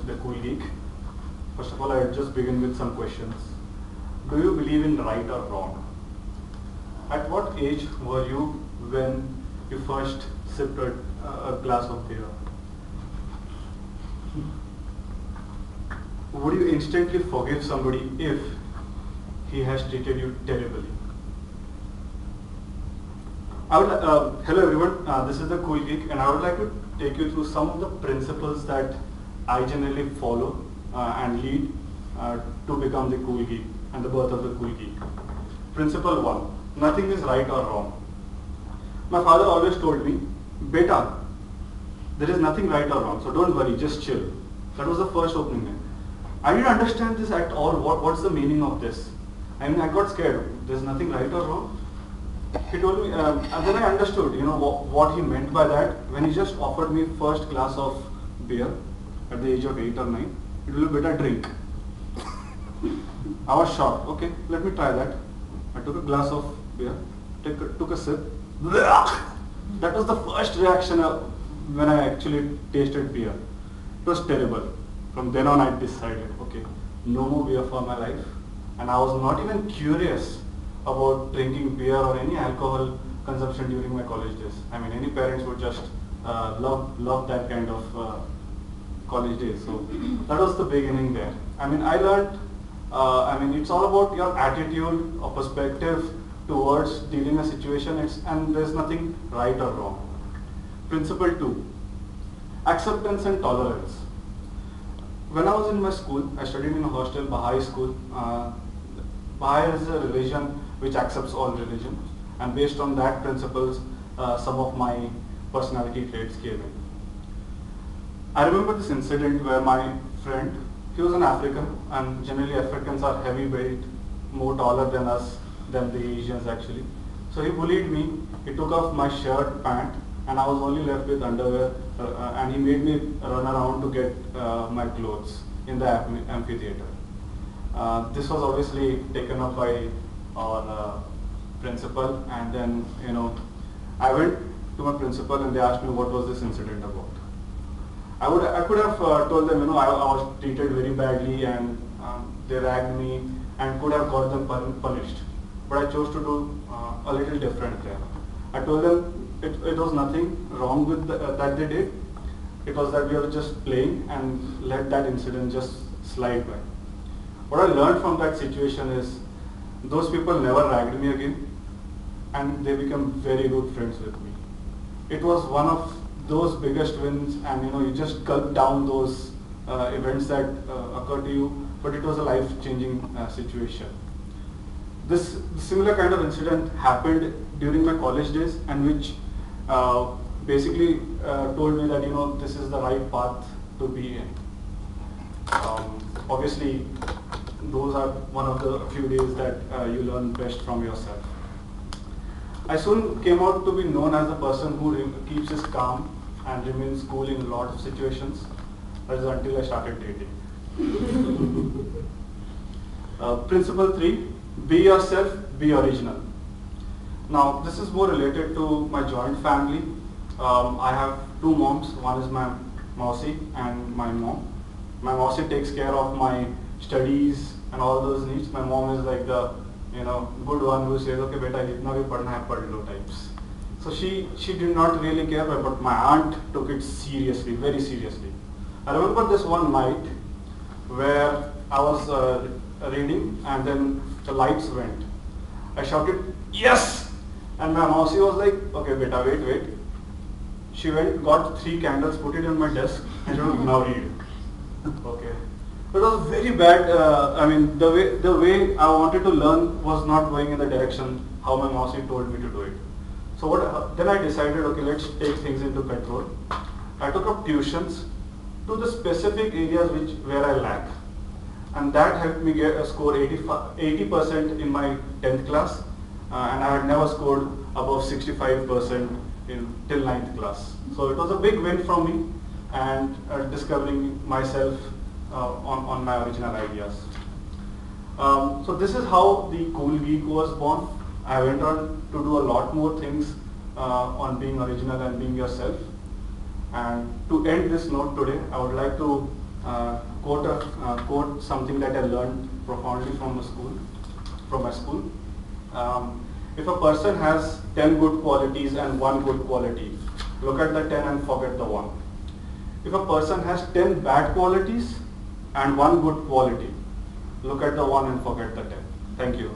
The Cool Geek. First of all, I'll just begin with some questions. Do you believe in right or wrong? At what age were you when you first sipped a glass of beer? Would you instantly forgive somebody if he has treated you terribly? Hello everyone, this is the Cool Geek, and I would like to take you through some of the principles that I generally follow and lead to become the Cool Geek and the birth of the Cool Geek. Principle 1. Nothing is right or wrong. My father always told me, Beta, there is nothing right or wrong, so don't worry, just chill. That was the first opening line. I didn't understand this at all. What's the meaning of this? I mean, I got scared. There's nothing right or wrong. He told me, and then I understood, what he meant by that when he just offered me first glass of beer at the age of 8 or 9. It will be better drink. I was shocked. Okay, let me try that. I took a glass of beer, took a sip. That was the first reaction when I actually tasted beer. It was terrible. From then on I decided, okay, no more beer for my life. And I was not even curious about drinking beer or any alcohol consumption during my college days. I mean, any parents would just love that kind of college days. So that was the beginning there. I mean, I learned, it's all about your attitude or perspective towards dealing a situation, and there's nothing right or wrong. Principle 2, acceptance and tolerance. When I was in my school, I studied in a hostel, Baha'i school. Baha'i is a religion which accepts all religion, and based on that principles, some of my personality traits came in. I remember this incident where my friend, he was an African, and generally Africans are heavyweight, more taller than us, than the Asians actually. So he bullied me, he took off my shirt, pant, and I was only left with underwear, and he made me run around to get my clothes in the amphitheater. This was obviously taken up by our principal, and then I went to my principal and they asked me what was this incident about. I could have told them I was treated very badly and they ragged me and could have got them punished, but I chose to do a little different there. I told them it was nothing wrong with that they did. It was that we were just playing and let that incident just slide by. What I learned from that situation is those people never ragged me again, and they became very good friends with me. It was one of those biggest wins, and you just gulp down those events that occur to you, but it was a life-changing situation. This similar kind of incident happened during my college days, and which basically told me that this is the right path to be in. Obviously, those are one of the few days that you learn best from yourself. I soon came out to be known as a person who keeps his calm and remains cool in a lot of situations. That is until I started dating. Principle 3, be yourself, be original. Now, this is more related to my joint family. I have two moms. One is my Mausi and my mom. My Mausi takes care of my studies and all those needs. My mom is like the good one who says, okay beta, jitna bhi padhna hai padh lo types. So she did not really care, but my aunt took it seriously, very seriously. I remember this one night where I was reading and then the lights went. I shouted, yes! And my Mausi was like, okay beta, wait. She went, got 3 candles, put it on my desk, and she was, now read. Okay. It was very bad. The way I wanted to learn was not going in the direction how my Mausi told me to do it. So then I decided, okay, let's take things into control. I took up tuitions to the specific areas where I lack, and that helped me get a score 80% in my 10th class, and I had never scored above 65% till 9th class. So it was a big win for me, and discovering myself on my original ideas. So this is how the Cool Geek was born. I went on to do a lot more things on being original and being yourself. And to end this note today, I would like to quote something that I learned profoundly from my school. If a person has 10 good qualities and 1 good quality, look at the 10 and forget the 1. If a person has 10 bad qualities and 1 good quality, look at the 1 and forget the 10. Thank you.